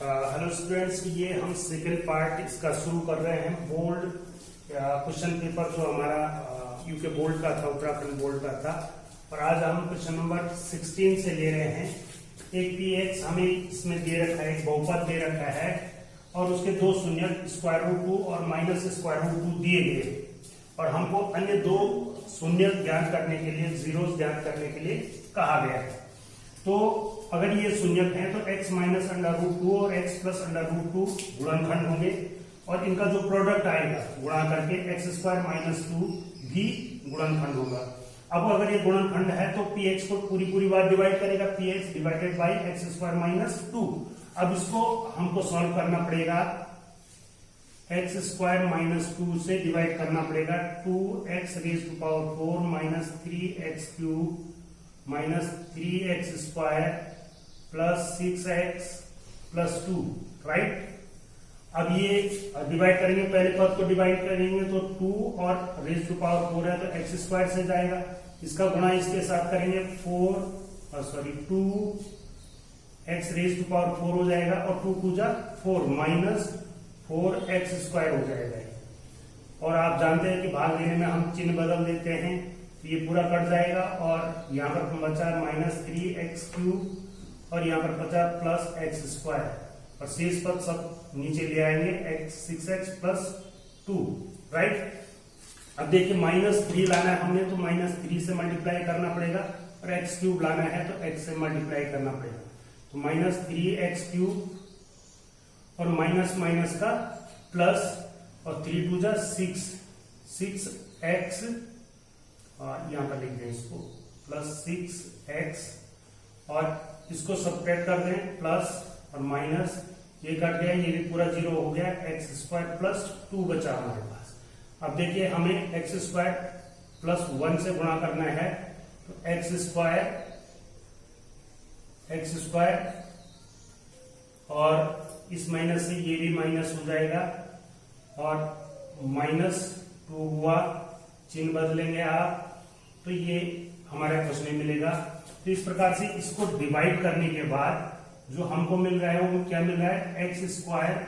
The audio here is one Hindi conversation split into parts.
हेलो स्टूडेंट्स, ये हम सेकेंड पार्ट इसका शुरू कर रहे हैं। बोर्ड क्वेश्चन पेपर जो हमारा यूके बोर्ड का था, उत्तराखंड बोर्ड का था, और आज हम क्वेश्चन नंबर 16 से ले रहे हैं। एक px हमें इसमें दे रखा है, एक बहुपद दे रखा है और उसके दो शून्यक स्क्वायर रूट 2 और माइनस स्क्वायर रूट 2 दिए गए, और हमको अन्य दो शून्यक ज्ञात करने के लिए, जीरोस ज्ञात करने के लिए कहा गया है। तो अगर ये शून्यक है तो x माइनस अंडर रूट 2 और x प्लस अंडर रूट 2 गुणनखंड होंगे, और इनका जो प्रोडक्ट आएगा गुणा करके x स्क्वायर माइनस 2 भी गुणनखंड होगा। अब अगर ये गुणनखंड है तो px को पूरी बात डिवाइड करेगा, px divided by x square minus 2। अब इसको हमको सॉल्व करना पड़ेगा, x स्क्वायर माइनस 2 से डिवाइड करना पड़ेगा। 2x raise to power 4 minus 3x cube minus 3x square plus 6x plus 2, right. अब ये डिवाइड करेंगे, पहले पद को डिवाइड करेंगे तो 2 और रेज टू पावर 4 है तो x स्क्वायर से जाएगा, इसका गुणा इसके साथ करेंगे 2x रेज टू पावर 4 हो जाएगा, और 2 2 जा 4 माइनस 4x स्क्वायर हो जाएगा। और आप जानते हैं कि भाग लेने में हम चिन्ह बदल देते हैं, तो ये पूरा कट जाएगा और यहाँ पर बचा माइनस 3x क्यूब और यहाँ पर बचा प्लस x स्क्वायर, और शेष पद सब नीचे ले आएंगे 6x प्लस 2, राइट। अब देखिए माइनस 3 लाना है हमने तो माइनस 3 से मल्टीप्लाई करना पड़ेगा, और x क्यूब लाना है तो x से मल्टीप्लाई करना पड़ेगा। तो माइनस 3x क्यूब और माइनस माइनस का प्लस, और 3 2 जा 6x, यहां पर लिख दें इसको प्लस 6x, और इसको सब्ट्रैक्ट कर दें प्लस और माइनस, ये कट गया, ये भी पूरा जीरो हो गया, x स्क्वायर प्लस 2 बचा हमारे पास। अब देखिए हमें x स्क्वायर प्लस 1 से गुणा करना है, तो x स्क्वायर और इस माइनस से ये भी माइनस हो जाएगा, और माइनस 2 हुआ, चिन्ह बदलेंगे आप तो ये हमारा क्वेश्चन में मिलेगा। तो इस प्रकार से इसको डिवाइड करने के बाद जो हमको मिल रहा है वो क्या मिल रहा है, x स्क्वायर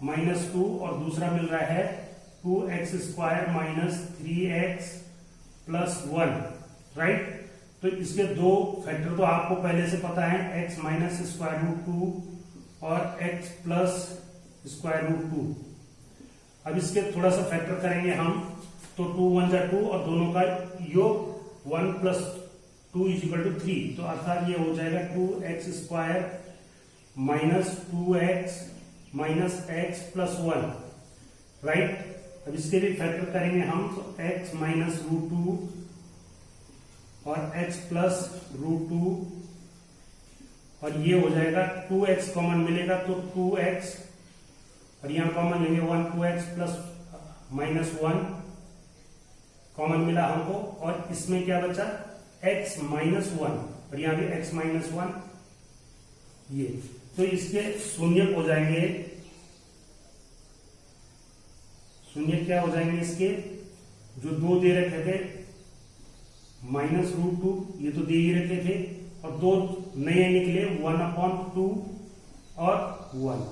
माइनस 2, और दूसरा मिल रहा है 2x square minus 3x plus 1, right. तो इसके दो फैक्टर तो आपको पहले से पता है, x माइनस स्क्वायर रूट 2 और x प्लस स्क्वायर रूट 2। अब इसके थोड़ा सा फैक्टर करेंगे हम, तो 2 1 जा 2 और दोनों का योग 1 प्लस 2 इज इक्वल टू 3, तो अर्थात ये हो जाएगा 2x square minus 2x minus x plus 1, right. अब इसके भी फैक्टर करेंगे हम, तो x माइनस रूट 2 और x प्लस रूट 2, और ये हो जाएगा 2x कॉमन मिलेगा तो 2x, और यहां कॉमन लेंगे 1, 2x प्लस माइनस 1 कॉमन मिला हमको, और इसमें क्या बचा x माइनस 1, और यहां भी x माइनस 1, ये तो इसके शून्य हो जाएंगे, शून्य क्या हो जाएंगे इसके, जो दो दे रखे थे माइनस रूट 2, ये तो दे ही रखे थे, और दो नए निकले 1/2 और 1।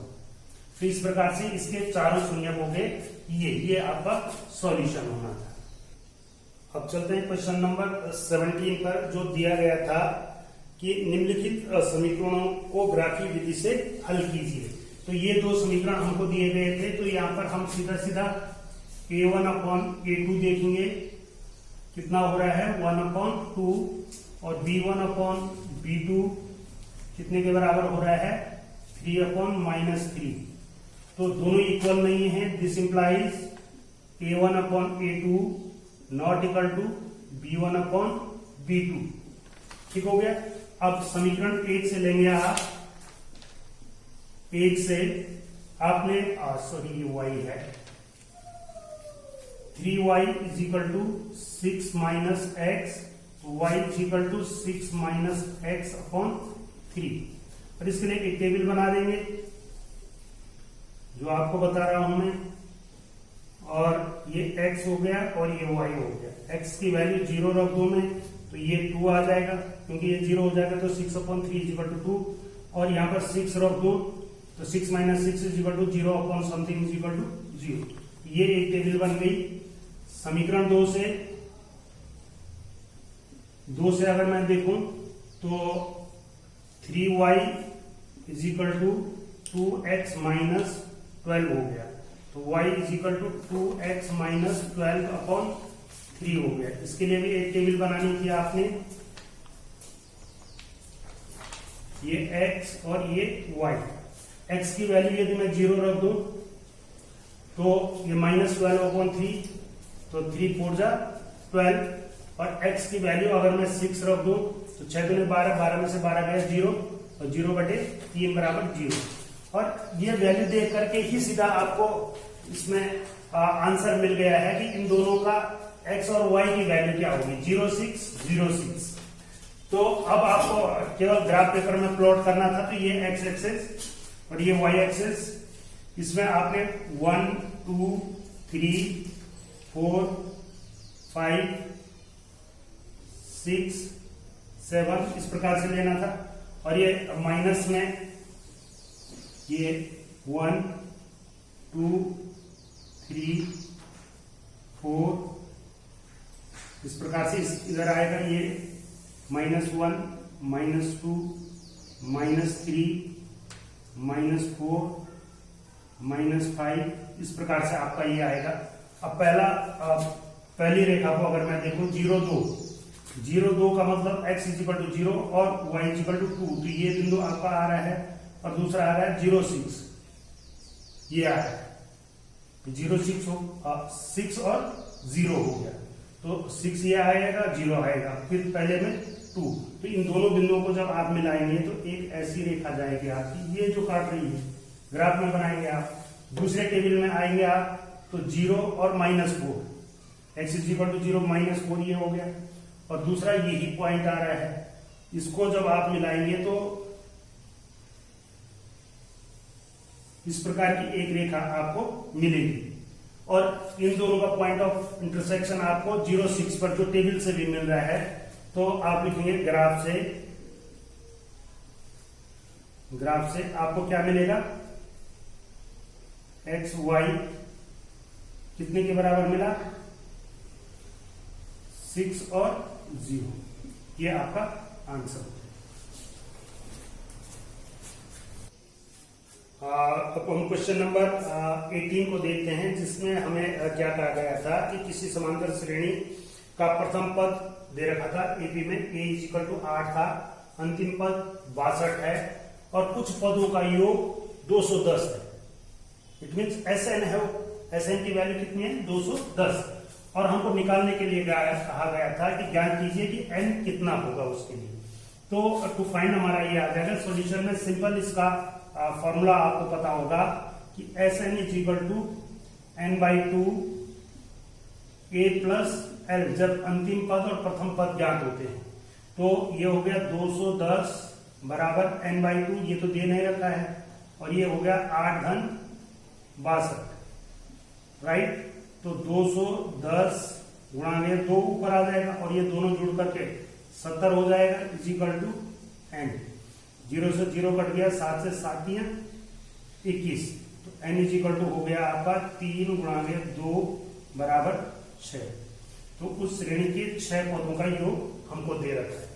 तो इस प्रकार से इसके चारों शून्य हो गए, ये आपका सॉल्यूशन होना था। अब चलते हैं क्वेश्चन नंबर 17 पर, जो दिया गया था कि निम्नलिखित समीकरणों को ग्राफीय विधि से हल कीजिए। तो ये दो समीकरण हमको दिए गए थे, तो यहाँ पर हम सीधा a1/a2 देखेंगे, कितना हो रहा है 1/2, और b1/b2 कितने के बराबर हो रहा है 3/-3। तो दोनों इक्वल नहीं है, this implies a1/a2 not equal to b1/b2, ठीक हो गया। अब समीकरण 1 से लेंगे आप, 1 से आपने सॉरी ये y है, 3y is equal to 6 minus x, y is equal to 6 minus x/3, और इसके लिए एक टेबल बना देंगे जो आपको बता रहा हूं मैं, और ये x हो गया और ये y हो गया। x की वैल्यू 0 रख दो मैं, तो ये 2 आ जाएगा, क्योंकि ये 0 हो जाएगा तो 6/3 इज इक्वल टू 2, और यहाँ पर 6 रख दो तो तो 6 minus 6 is equal to 0 upon something is equal to 0। ये एक टेबल बन गई। समीकरण 2 से अगर मैं देखूं तो 3y is equal to 2x minus 12 हो गया। तो y is equal to 2x minus 12 upon 3 हो गया। इसके लिए भी एक टेबल बनानी थी आपने, ये x और ये y। x की वैल्यू यदि मैं 0 रख दूं तो ये माइनस 12 अपॉन 3, तो 3 4 जा 12, और x की वैल्यू अगर मैं 6 रख दूं तो 6 दूनी 12, 12 में से 12 गया 0, और 0 बटे 3 बराबर 0। और ये वैल्यू देख करके ही सीधा आपको इसमें आंसर मिल गया है कि इन दोनों का x और y की वैल्यू क्या होगी, 0 6 0 6। तो अब आपको केवल ग्राफ पेपर में प्लॉट करना था। तो ये x एक्सिस और ये y एक्सिस, इसमें आपने 1 2 3 4 5 6 7 इस प्रकार से लेना था। और ये माइनस में ये 1 2 3 4 इस प्रकार से इधर आएगा। ये -1 -2 -3 -4 -5 इस प्रकार से आपका ये आएगा। अब पहली रेखा को अगर मैं देखूं 0 2 का मतलब x इज इक्वल टू 0 और y इज इक्वल टू 2, तो ये बिंदु आपका आ रहा है, और दूसरा आ रहा है 0 6, ये आ रहा है 0 6 6 और 0 हो गया। तो 6 ये आएगा, 0 आएगा, फिर पहले में 2। तो इन दोनों बिंदुओं को जब आप मिलाएंगे तो एक ऐसी रेखा जाएगी आपकी, ये जो काट रही है, ग्राफ में बनाएंगे आप। दूसरे टेबल में आएंगे आप तो 0 और -4, x इज इक्वल टू 0 -4 ये हो गया, और दूसरा यही पॉइंट आ रहा है। इसको जब आप मिलाएंगे तो इस प्रकार की एक रेखा आपको मिलेगी, और इन दोनों का पॉइंट ऑफ इंटरसेक्शन आपको 0 6 पर जो टेबल से भी मिल रहा है। तो आप लिखेंगे ग्राफ से आपको क्या मिलेगा, x y कितने के बराबर मिला, 6 और 0, ये आपका आंसर। अब हम क्वेश्चन नंबर 18 को देखते हैं, जिसमें हमें क्या कहा गया था कि किसी समांतर श्रेणी का प्रथम पद दे रखा था एपी में, a इज इक्वल टू 8 था, अंतिम पद 62 है, और कुछ पदों का योग 210 है। इट मीन्स SN है, SN की वैल्यू कितनी है, 210, और हमको निकालने के लिए कहा गया था कि ज्ञात कीजिए कि n कितना होगा उसके लिए। तो टू फाइंड हमारा ये आ जाएगा सॉल्यूशन में। सिंपल इसका फॉर्मूला आपको पता होगा कि SN is equal to n/2 a plus l, जब अंतिम पद और प्रथम पद ज्ञात होते हैं। तो ये हो गया 210 बराबर n/2, ये तो दे नहीं रखा है, और ये हो गया 8 घन 62, राइट। तो 210 गुणा में 2 ऊपर आ जाएगा, और ये दोनों जुड़ करके 70 हो जाएगा, इज इक्वल टू n। 0 से 0 कट गया, 7 से 7 21, तो n इज इक्वल टू हो गया आपका 3 गुणा में 2 बराबर 6। तो उस श्रेणी के 6 पदों का योग हमको दे रखा है।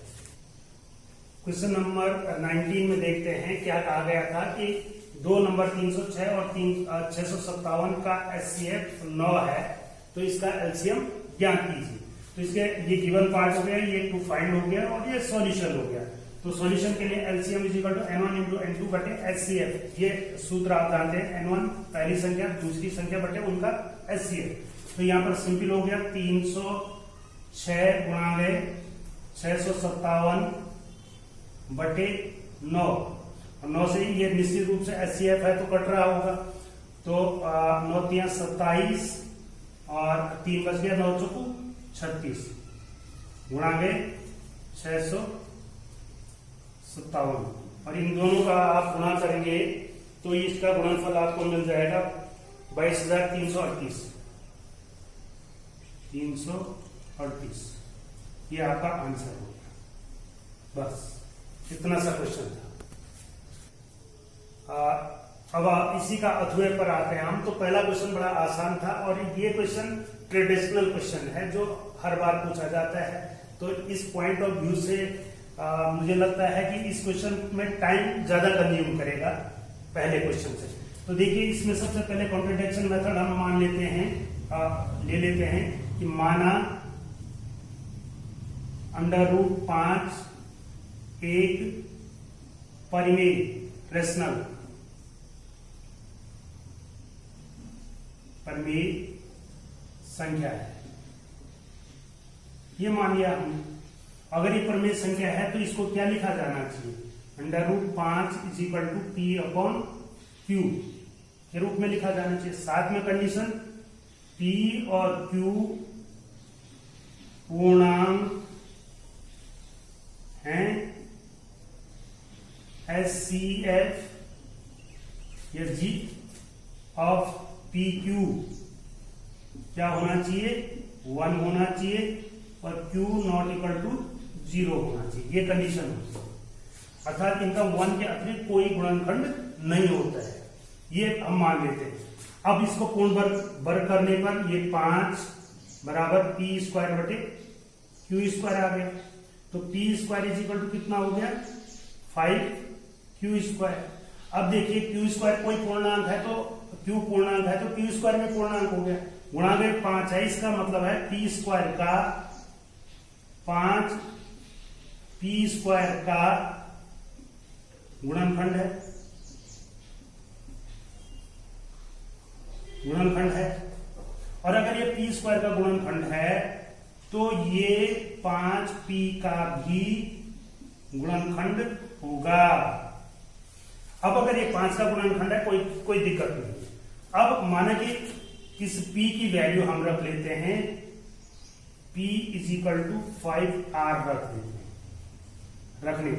क्वेश्चन नंबर 19 में देखते हैं क्या कहा गया था कि 2 नंबर 306 और 657 का HCF 9 है, तो इसका एलसीएम ज्ञात कीजिए। तो इसके ये गिवन पार्ट हो गया, ये टू फाइंड हो गया, और ये सॉल्यूशन हो गया। तो सॉल्यूशन के लिए LCM is equal to n1 into n2 बटे HCF। ये सूत्र आप जानते हैं, n1 पहली संख्या, दूसरी संख्या बटे उनका HCF। तो यहाँ पर सिंपल हो गया 306 गुणा में 657 बटे 9, और 9 से ये निश्चित रूप से HCF है तो कट रहा होगा। तो 9 3 27 और 3 बच गया, 9 चौको 36 गुणा में 657, और इन दोनों का आप गुणा करेंगे तो इसका गुणनफल आपको मिल जाएगा 22,338। 338 ये आपका आंसर होगा। बस इतना सा क्वेश्चन था। अब इसी का अथुए पर आते हैं हम। तो पहला क्वेश्चन बड़ा आसान था और ये क्वेश्चन ट्रेडिशनल क्वेश्चन है जो हर बार पूछा जाता है। तो इस पॉइंट ऑफ व्यू से मुझे लगता है कि इस क्वेश्चन में टाइम ज्यादा कंज्यूम करेगा पहले क्वेश्चन से। तो देखिए इसमें सबसे पहले कॉन्ट्रडिक्शन मेथड हम मान लेते हैं, ले लेते हैं कि माना √5 एक परिमेय रेशनल परिमेय संख्या है। ये मान लिया हमने। अगर ये परिमेय संख्या है तो इसको क्या लिखा जाना चाहिए? √5 = P/Q के रूप में लिखा जाना चाहिए। साथ में कंडीशन P और Q पूर्णांक हैं, HCF या G ऑफ PQ क्या होना चाहिए? 1 होना चाहिए और Q ≠ 0 होना चाहिए। ये कंडीशन होती है, अर्थात इनका 1 के अतिरिक्त कोई गुणनखंड नहीं होता है। ये हम मान लेते हैं। अब इसको पूर्ण वर्ग करने पर ये 5 बराबर P² / Q² आ गया। तो P² कितना हो गया? 5Q²। अब देखिए Q² कोई पूर्णांक है तो Q पूर्णांक है तो Q² में पूर्णांक हो गया, गुणा में 5 है। इसका मतलब है P² का 5 P² का गुणनखंड है, और अगर ये P² का गुणनखंड है तो ये 5P का भी गुणनखंड होगा। अब अगर ये 5 का गुणनखंड है कोई दिक्कत नहीं। अब माना कि इस P की वैल्यू हम रख लेते हैं, P = 5R रख देते हैं। रखने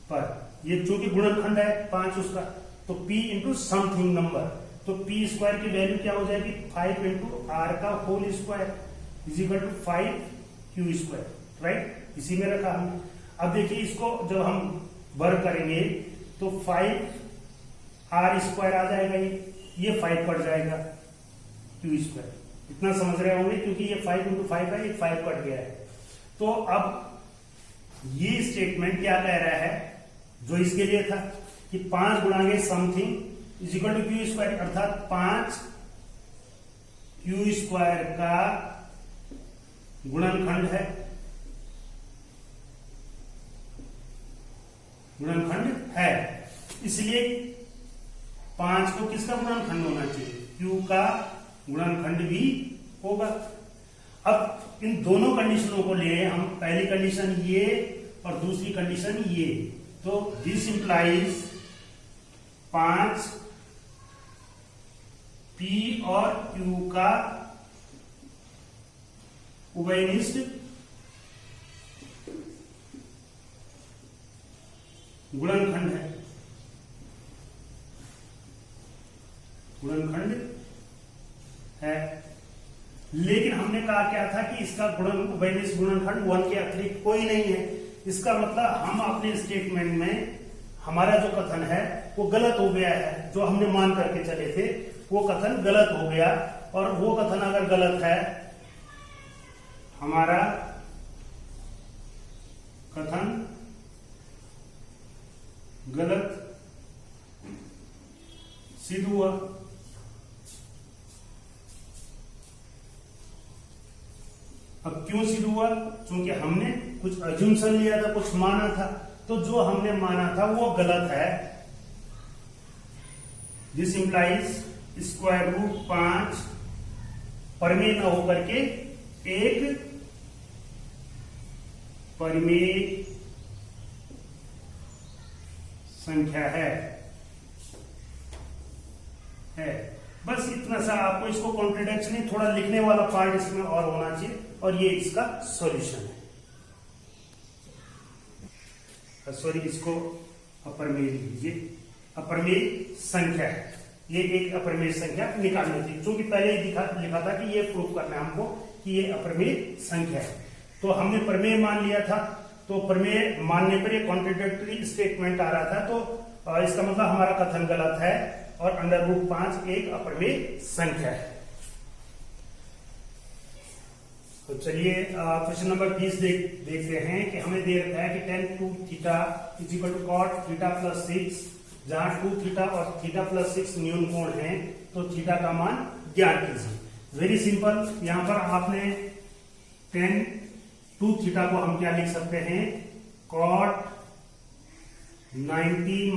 पर ये चूंकि गुणनखंड है 5 उसका, तो P × समथिंग नंबर, तो P² की वैल्यू क्या हो जाएगी? 5 × R का होल स्क्वायर = 5Q², राइट? इसी में रखा हमने। अब देखिए इसको जब हम वर्ग करेंगे तो 5R² आ जाएगा, ये 5 कट जाएगा Q²। इतना समझ रहे होंगे क्योंकि ये 5 × 5 है, ये 5 कट गया है। तो अब ये स्टेटमेंट क्या कह रहा है जो इसके लिए था कि 5 गुणांगे समथिंग = Q², अर्थात 5 Q² का गुणनखंड है, इसलिए 5 को किसका गुणनखंड होना चाहिए? Q का गुणनखंड भी होगा। अब इन दोनों कंडीशनों को ले हम, पहली कंडीशन ये और दूसरी कंडीशन ये, तो दिस इंप्लाइज 5 P और Q का उभयनिष्ठ गुणनखंड है। लेकिन हमने कहा क्या था कि इसका उभयनिष्ठ गुणनखंड 1 के अतिरिक्त कोई नहीं है। इसका मतलब हम अपने स्टेटमेंट में हमारा जो कथन है वो गलत हो गया है। जो हमने मान करके चले थे वो कथन गलत हो गया, और वो कथन अगर गलत है, हमारा कथन गलत सिद्ध हुआ। अब क्यों सिद्ध हुआ? क्योंकि हमने कुछ अज्यूमशन लिया था, कुछ माना था, तो जो हमने माना था वो गलत है। दिस इंप्लाइज √5 परिमेय न होकर के एक परिमेय संख्या है। बस इतना सा आपको इसको कॉन्ट्रडिक्शन नहीं, थोड़ा लिखने वाला पार्ट इसमें और होना चाहिए, और ये इसका सॉल्यूशन है। सॉरी, इसको अपरिमेय लीजिए। अपरिमेय संख्या है, ये एक अपरिमेय संख्या निकालनी थी, क्योंकि पहले ही लिखा था कि ये प्रूफ करना है हमको कि ये अपरिमेय संख्या है। तो हमने प्रमेय मान लिया था तो प्रमेय मानने पर ये कॉन्ट्रडिक्टरी स्टेटमेंट आ रहा था, तो इसका मतलब हमारा कथन गलत है और √5 एक अप्रमेय संख्या है। तो चलिए क्वेश्चन नंबर 20 देखते हैं कि हमें दे रखा है कि tan 2θ = cot θ + 6, जहां 2θ और θ + 6 न्यून कोण है तो θ का मान ज्ञात कीजिए। वेरी सिंपल, यहां पर आपने tan 2θ को हम क्या लिख सकते हैं, cot 90 -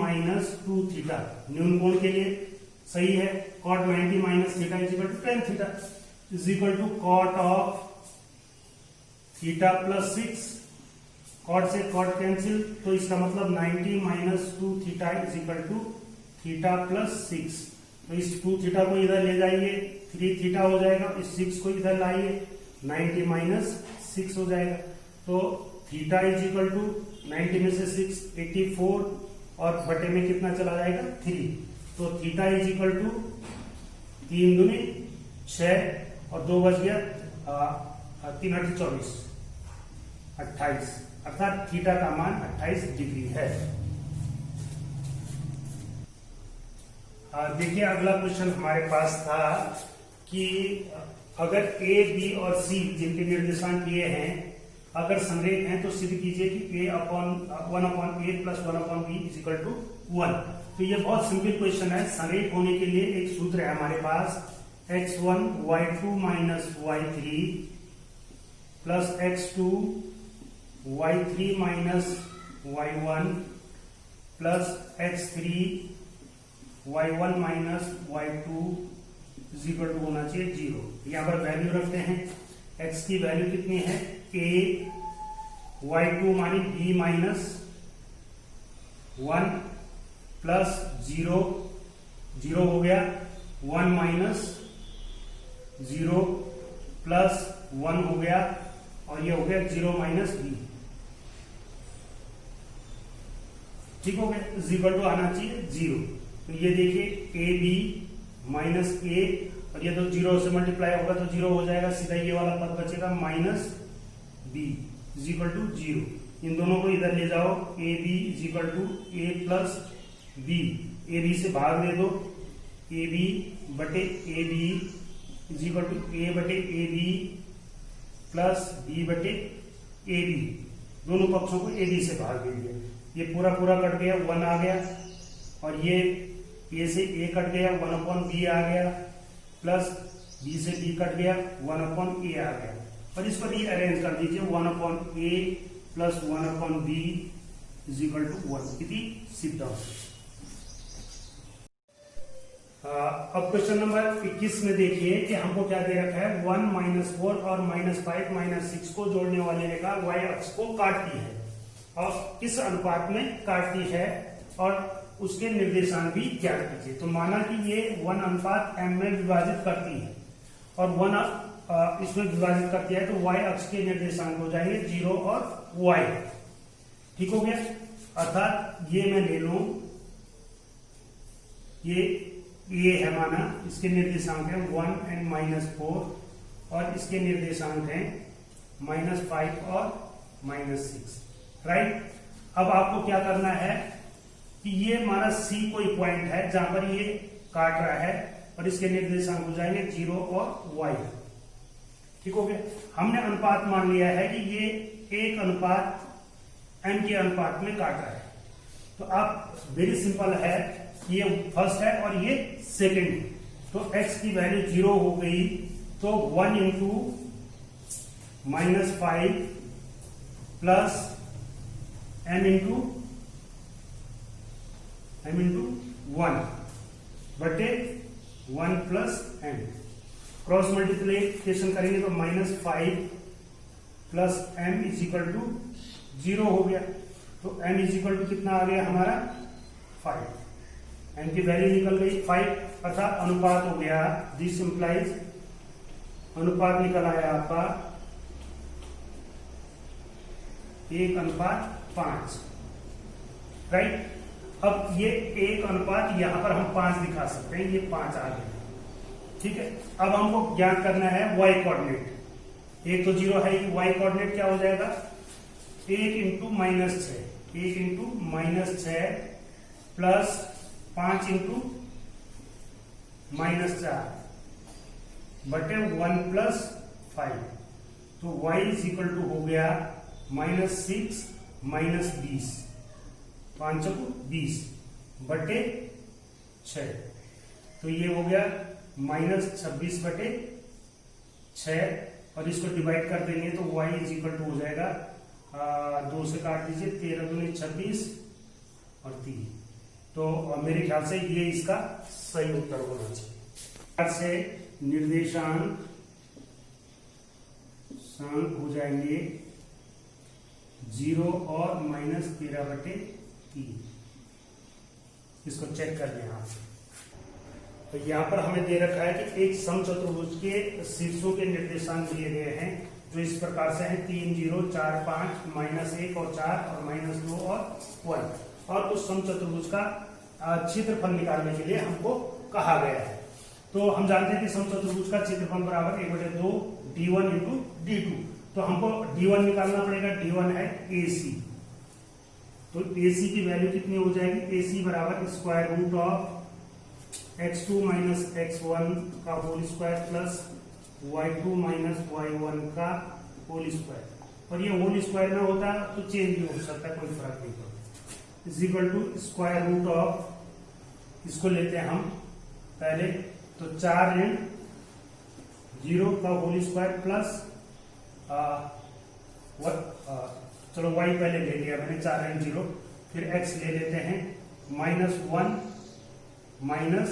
2θ, न्यून कोण के लिए सही है। cot 90 - θ = tan θ = cot of θ + 6, cot से कॉट कैंसिल, तो इसका मतलब 90 - 2θ = θ + 6। तो इस 2θ को इधर ले जाइए, 3θ हो जाएगा, इस 6 को इधर लाइए, 90 - 6 हो जाएगा। तो θ = 90 में से 6 84 और बटे में कितना चला जाएगा 3, तो θ = 3 दूनी 6 और 2 बच गया 3 × 8 = 24, 28, अर्थात θ का मान 28 डिग्री है। देखिए अगला क्वेश्चन हमारे पास था कि अगर A, B और C जिनके निर्देशांक ये हैं अगर संरेख हैं तो सिद्ध कीजिए कि A/1/A + 1/B = 1। तो ये बहुत सिंपल क्वेश्चन है। संरेख होने के लिए एक सूत्र है हमारे पास, x1 y2 - y3 plus x2 y3 - y1 plus x3 y1 - y2 = होना चाहिए 0। यहां पर वैल्यू रखते हैं, x की वैल्यू कितनी है a, y2 मानी b - 1 प्लस 0 0 हो गया, 1 - 0 प्लस 1 हो गया और ये हो गया 0 - b, ठीक हो गया, इक्वल टू आना चाहिए 0। तो ये देखिए ab माइनस a और ये तो 0 से मल्टीप्लाई होगा तो 0 हो जाएगा, सीधा ये वाला पद बचेगा माइनस b इक्वल टू 0। इन दोनों को इधर ले जाओ, ab equal to a plus b, ab से भाग दे दो, ab बटे ab इक्वल टू a बटे ab प्लस b बटे ab, दोनों पक्षों को ab से भाग दे दिया, ये पूरा पूरा कट गया, 1 आ गया और ये a से a कट गया, 1/b आ गया, प्लस b से b कट गया, 1/a आ गया। और इसको रीअरेंज कर दीजिए, 1/a plus 1/b equal to 1, इति सिद्ध। अब क्वेश्चन नंबर 21 में देखिए कि हमको क्या दे रखा है, 1 - 4 और -5 - 6 को जोड़ने वाले रेखा y अक्ष को काटती है और किस अनुपात में काटती है और उसके निर्देशांक भी ज्ञात कीजिए। तो माना कि ये 1:m में विभाजित करती है और 1 इसमें विभाजित करती है, तो y अक्ष के निर्देशांक हो जाएंगे 0 और y, ठीक हो गया। अर्थात ये मैं ले लूं, ये है माना, इसके निर्देशांक है 1 और -4 और इसके निर्देशांक हैं -5 और -6, राइट। अब आपको क्या करना है कि ये हमारा C कोई पॉइंट है जहां पर ये काट रहा है और इसके निर्देशांक हो जाएंगे 0 और y, ठीक हो गया। हमने अनुपात मान लिया है कि ये 1:m के अनुपात में काट रहा है। तो अब वेरी सिंपल है, ये फर्स्ट है और ये सेकंड है, तो x की वैल्यू 0 हो गई, तो 1 × -5 प्लस m × 1 बटे 1 प्लस m, क्रॉस मल्टीप्लीकेशन करेंगे तो -5 प्लस m इक्वल टू 0 हो गया, तो m इक्वल टू कितना आ गया हमारा 5, m की वैल्यू निकल गई 5, अर्थात अनुपात हो गया, दिस इंप्लाइज अनुपात निकल आया आपका 1:5, राइट। अब ये 1:, यहां पर हम 5 दिखा सकते हैं, ये 5 आ गया, ठीक है। अब हमको ज्ञात करना है y कोऑर्डिनेट, एक तो 0 है, y कोऑर्डिनेट क्या हो जाएगा, 1 इंटू -6, 1 इंटू -6 प्लस 5 इंटू -4 बटे 1 प्लस 5। तो y इज इक्वल टू हो गया -6 -20, 5 चौको 20 बटे 6। तो ये हो गया -26 बटे 6, और इसको डिवाइड कर देंगे तो y इज इक्वल टू हो जाएगा 2 से काट दीजिए, 13 दूनी 26 और 3। तो मेरे ख्याल से ये इसका सही उत्तर होना चाहिए। से निर्देशांक हो जाएंगे 0 और -13 बटे 3। इसको चेक कर लें आप। तो यहाँ पर हमें दे रखा है कि एक समचतुर्भुज के शीर्षों के निर्देशांक दिए गए हैं जो इस प्रकार से हैं 3, 0, 4, 5, -1 और 4 और -2 और 1। और उस समचतुर्भुज का क्षेत्रफल निकालने के लिए हमको कहा गया है। तो हम जानते हैं कि समचतुर्भुज का क्षेत्रफल बराबर 1/2 d1 इंटू d2। तो हमको d1 निकालना पड़ेगा, d1 है AC। तो AC की वैल्यू कितनी हो जाएगी? AC बराबर square root of x2 minus x1 का whole square plus y2 minus y1 का होल स्क्वायर। और ये होल स्क्वायर में होता है तो चेंज भी हो सकता है, कोई फर्क नहीं पड़ता। Is equal to square root of, इसको लेते हैं हम पहले, तो 4 ऋण 0 का होल स्क्वायर प्लस चलो y पहले ले लिया मैंने, 4 ऋण 0, फिर x ले लेते हैं -1 माइनस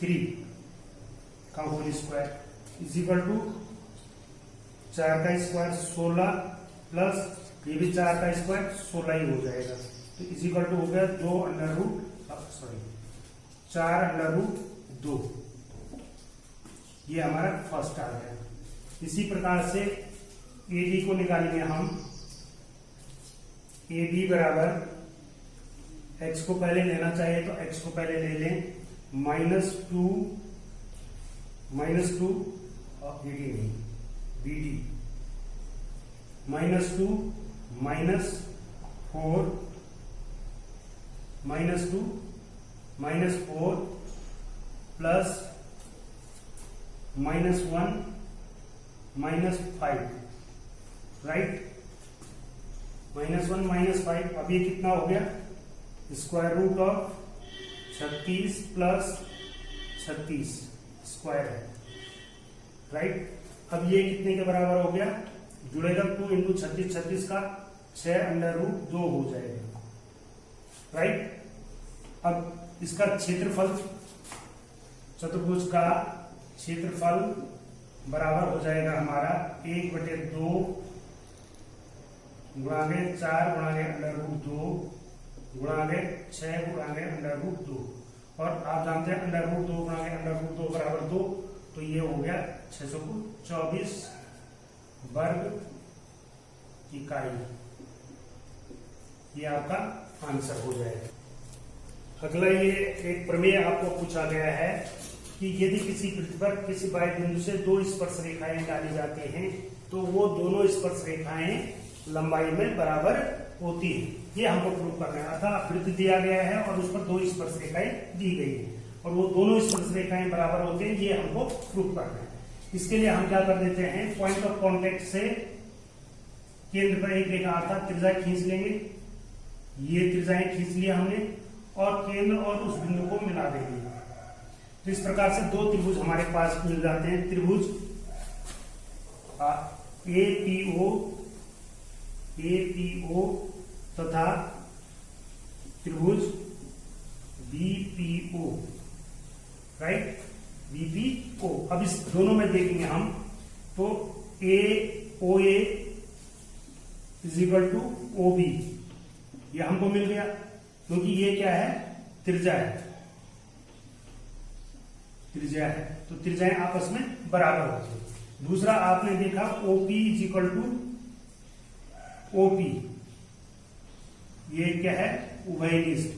3 का whole square is equal to 4 का स्क्वायर 16 प्लस ये भी 4 का स्क्वायर 16 ही हो जाएगा। तो इज इक्वल टू हो गया 4√2। ये हमारा फर्स्ट आ गया। इसी प्रकार से AD को निकालेंगे हम। AD बराबर, x को पहले लेना चाहिए तो x को पहले ले लें, -2 और AD नहीं BD, -2 -4 -2 -4 प्लस -1 -5, राइट। -1 -5, अब ये कितना हो गया? Square root of 36 plus 36 square है, राइट। अब ये कितने के बराबर हो गया? जुड़ेगा 2 इंटू 36, 36 का 6√2 हो जाएगा, राइट। अब इसका क्षेत्रफल, चतुर्भुज का क्षेत्रफल बराबर हो जाएगा हमारा 1/2 गुणागे 4 गुणागे √2 गुणागे 6 गुणागे √2। और आप जानते हैं √2 गुणागे √2 बराबर 2, तो ये हो गया 624 वर्ग इकाई। ये आपका आंसर हो जाएगा। अगला ये एक प्रमेय आपको पूछा गया है कि यदि किसी वृत्त पर किसी बाह्य बिंदु से 2 स्पर्श रेखाएं डाली जाती हैं तो वो दोनों स्पर्श रेखाएं लंबाई में बराबर होती है। ये हमको प्रूव करना है। अर्थात वृत्त दिया गया है और उस पर 2 स्पर्श रेखाएं दी गई है और वो दोनों स्पर्श रेखाएं बराबर होते हैं, ये हमको प्रूव करना है। इसके लिए हम क्या कर देते हैं, पॉइंट ऑफ कॉन्टेक्ट से केंद्र पर एक रेखा अर्थात त्रिज्या खींच लेंगे। ये त्रिज्याएं खींच लिया हमने और केंद्र और उस बिंदु को मिला देंगे। तो इस प्रकार से 2 त्रिभुज हमारे पास मिल जाते हैं। त्रिभुज APO तथा त्रिभुज BPO, राइट, BPO। अब इस दोनों में देखेंगे हम तो AOA is equal to OB, ये हमको मिल गया क्योंकि ये क्या है, त्रिज्या है, त्रिज्या है, तो त्रिज्याएं आपस में बराबर होती है। दूसरा आपने देखा OP is equal to OP, ये क्या है, उभयनिष्ठ,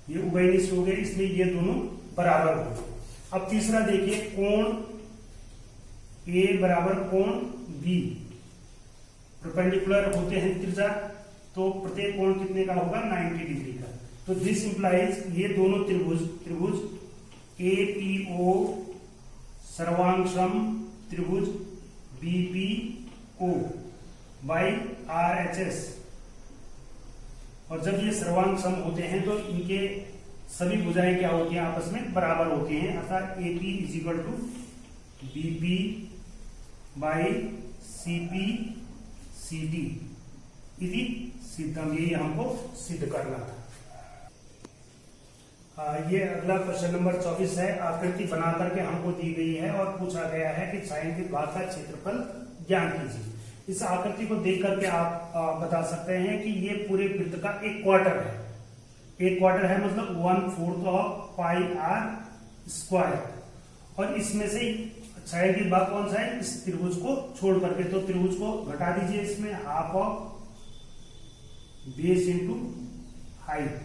ये उभयनिष्ठ हो गए, इसलिए ये दोनों बराबर हो गए। अब तीसरा देखिए, कोण ए बराबर कोण बी, परपेंडिकुलर होते हैं त्रिज्या, तो प्रत्येक कोण कितने का होगा 90 डिग्री का। तो दिस इंप्लाइज ये दोनों त्रिभुज एपीओ सर्वांग सम त्रिभुज बीपीओ बाई आरएचएस, और जब ये सर्वांग सम होते हैं तो इनके सभी भुजाएं क्या होती हैं, आपस में बराबर होती हैं, अर्थात AP is equal to BP by CP CD इति सिद्धम, ये हमको सिद्ध करना था। ये अगला क्वेश्चन नंबर 24 है। आकृति बना करके हमको दी गई है और पूछा गया है कि छायांकित भाग का क्षेत्रफल ज्ञात कीजिए। इस आकृति को देख करके आप बता सकते हैं कि ये पूरे वृत्त का एक क्वार्टर है। एक क्वार्टर है मतलब 1/4 ऑफ पाई आर स्क्वायर, और इसमें से छायांकित भाग कौन सा है, इस त्रिभुज को छोड़ करके, तो त्रिभुज को घटा दीजिए, इसमें half of base into height,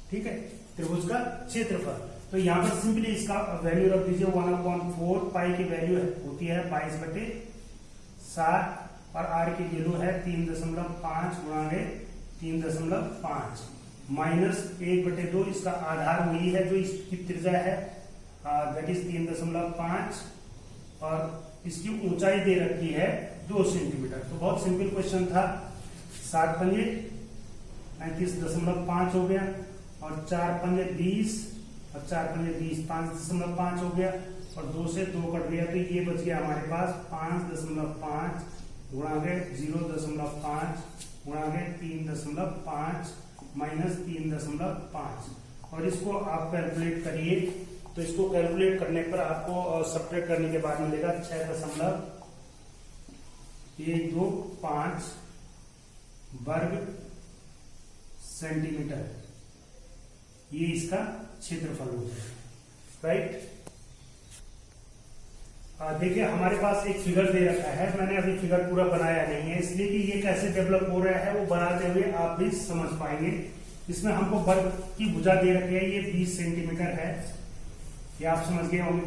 ठीक है, त्रिभुज का क्षेत्रफल। तो यहाँ पर सिंपली इसका वैल्यू रख दीजिए 1/4, पाई की वैल्यू होती है 22/7 और आर की वैल्यू है 3.5 गुणा 3.5 माइनस 1/2, इसका आधार वही है जो इसकी त्रिज्या है, दैट इज 3.5, और इसकी ऊंचाई दे रखी है 2 सेंटीमीटर। तो बहुत सिंपल क्वेश्चन था। 7 पंजे 35.5 हो गया, और 4 पंजे 20, और 4 पंजे 20 5.5 हो गया, और 2 से 2 कट गया, तो ये बच गया हमारे पास 5.5 गुणा 0.5 गुणा 3.5 माइनस 3.5, और इसको आप कैलकुलेट करिए। तो इसको कैलकुलेट करने पर आपको सब्ट्रैक्ट करने के बाद मिलेगा 6.125 वर्ग सेंटीमीटर, ये इसका क्षेत्रफल हो जाएगा, राइट। देखिए हमारे पास एक फिगर दे रखा है, मैंने अभी फिगर पूरा बनाया नहीं है, इसलिए कि ये कैसे डेवलप हो रहा है वो बनाते हुए आप भी समझ पाएंगे। इसमें हमको वर्ग की भुजा दे रखी है, ये 20 सेंटीमीटर है, ये आप समझ गए होंगे।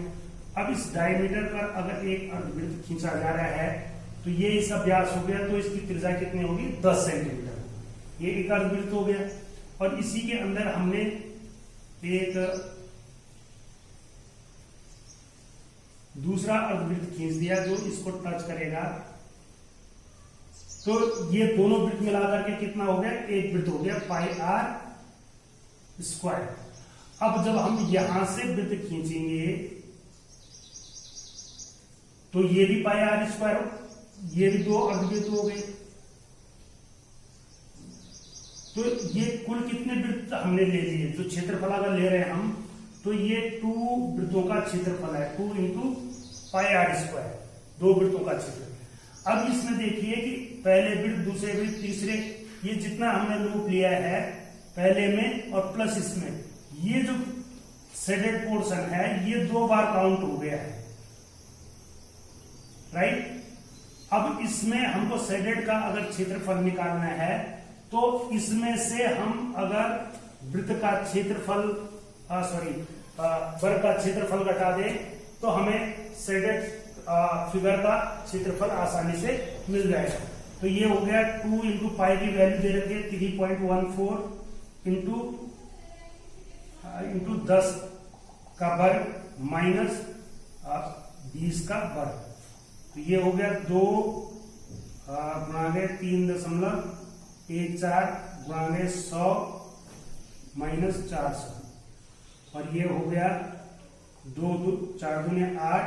अब इस डायमीटर पर अगर एक अर्धवृत्त खींचा जा रहा है तो ये इसका व्यास हो गया, तो इसकी त्रिज्या कितनी होगी 10 सेंटीमीटर, ये एक अर्धवृत्त हो गया। और इसी के अंदर हमने एक दूसरा अर्धवृत्त खींच दिया जो इसको टच करेगा, तो ये दोनों वृत्त मिलाकर के कितना हो गया, एक वृत्त हो गया पाई आर स्क्वायर। अब जब हम यहां से वृत्त खींचेंगे तो ये भी पाई आर स्क्वायर, ये भी 2 अर्धवृत्त हो गए, तो ये कुल कितने वृत्त हमने ले लिए, जो क्षेत्रफल अगर ले रहे हैं हम, तो ये 2 वृत्तों का क्षेत्रफल है, 2 इंटू पाई आर स्क्वायर, 2 वृत्तों का क्षेत्रफल। अब इसमें देखिए कि पहले वृत्त, दूसरे वृत्त, तीसरे, ये जितना हमने लूप लिया है पहले में और प्लस इसमें, ये जो शेडेड पोर्शन है ये 2 बार काउंट हो गया है, राइट। अब इसमें हमको शेडेड का अगर क्षेत्रफल निकालना है तो इसमें से हम अगर वृत्त का क्षेत्रफल वर्ग का क्षेत्रफल घटा दें तो हमें शेडेड फिगर का क्षेत्रफल आसानी से मिल जाएगा। तो ये हो गया 2 इंटू पाई की वैल्यू दे रखी है 3.14 इंटू 10 का वर्ग माइनस 20 का वर्ग, तो ये हो गया 2 गुणा 3.14 गुणा 100 माइनस 400, और ये हो गया 2 4 दूने 8,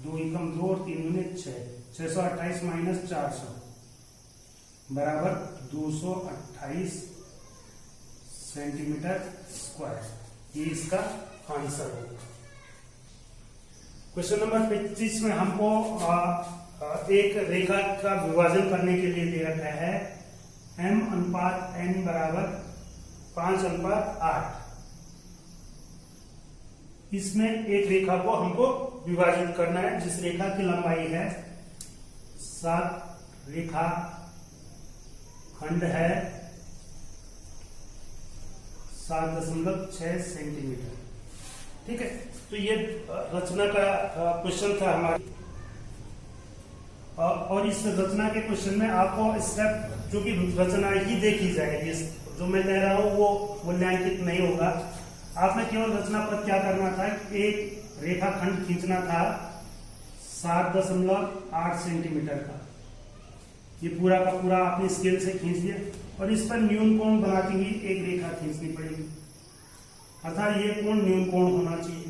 2 एकम 2 और 3 दूने 6, 628 माइनस 400 बराबर 228 सेंटीमीटर स्क्वायर, ये इसका आंसर होगा। क्वेश्चन नंबर 25 में हमको एक रेखा का विभाजन करने के लिए दे रखा है m/n बराबर 5/8। इसमें एक रेखा को हमको विभाजित करना है जिस रेखा की लंबाई है 7, रेखा खंड है 7.6 सेंटीमीटर। ठीक है, तो ये रचना का क्वेश्चन था हमारा। और इस रचना के क्वेश्चन में आपको स्टेप जो कि रचना ही देखी जाएगी, जो मैं कह रहा हूं वो मूल्यांकित नहीं होगा। आपने केवल रचना पर क्या करना था, एक रेखाखंड खींचना था 7.8 सेंटीमीटर का। ये पूरा का पूरा आपने स्केल से खींच दिया और इस पर न्यून कोण बनाती हुई एक रेखा खींचनी पड़ेगी, अर्थात ये कोण न्यून कोण होना चाहिए।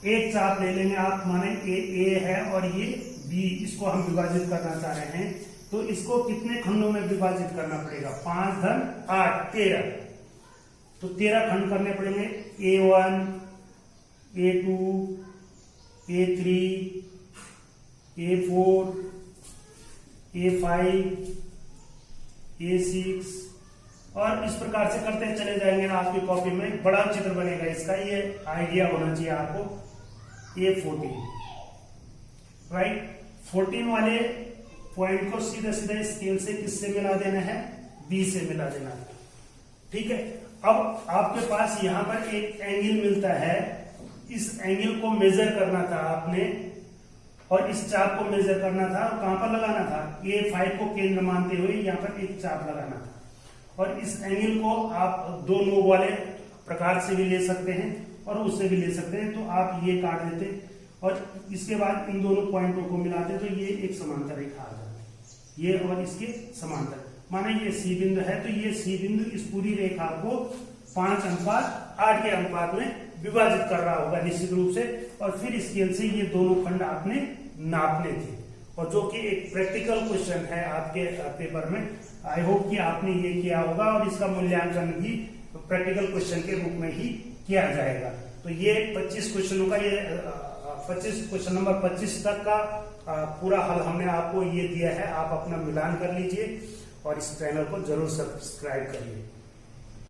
एक चाप ले लेंगे आप, माने ए है और ये बी, इसको हम विभाजित करना चाह रहे हैं, तो इसको कितने खंडों में विभाजित करना पड़ेगा, 5 धन 8 13, तो 13 खंड करने पड़ेंगे। A1 A2 A3 A4 A5 A6 और इस प्रकार से करते चले जाएंगे। आपकी कॉपी में बड़ा चित्र बनेगा इसका, ये आइडिया होना चाहिए आपको। A14 राइट, 14 वाले पॉइंट को सीधे सीधे स्केल से किससे मिला देना है, बी से मिला देना है। ठीक है, अब आपके पास यहां पर एक एंगल मिलता है, इस एंगल को मेजर करना था आपने और इस चाप को मेजर करना था। कहां पर लगाना था, A5 को केंद्र मानते हुए यहां पर एक चाप लगाना था और इस एंगल को आप दो नोक वाले प्रकार से भी ले सकते हैं और उससे भी ले सकते हैं। तो आप ये काट देते और इसके बाद इन दोनों पॉइंटों को मिलाते तो ये एक समांतर रेखा आ जाती, ये और इसके समांतर। माने ये सी बिंदु है, तो ये सी बिंदु इस पूरी रेखा को 5:8 के अनुपात में विभाजित कर रहा होगा निश्चित रूप से। और फिर स्केल से ये दोनों खंड आपने नापने थे, और जो कि एक प्रैक्टिकल क्वेश्चन है आपके पेपर में। आई होप कि आपने ये किया होगा और इसका मूल्यांकन भी प्रैक्टिकल क्वेश्चन के रूप में ही किया जाएगा। तो ये 25 क्वेश्चनों का, ये 25 क्वेश्चन नंबर 25 तक का पूरा हल हमने आपको ये दिया है। आप अपना मिलान कर लीजिए और इस चैनल को जरूर सब्सक्राइब करिए।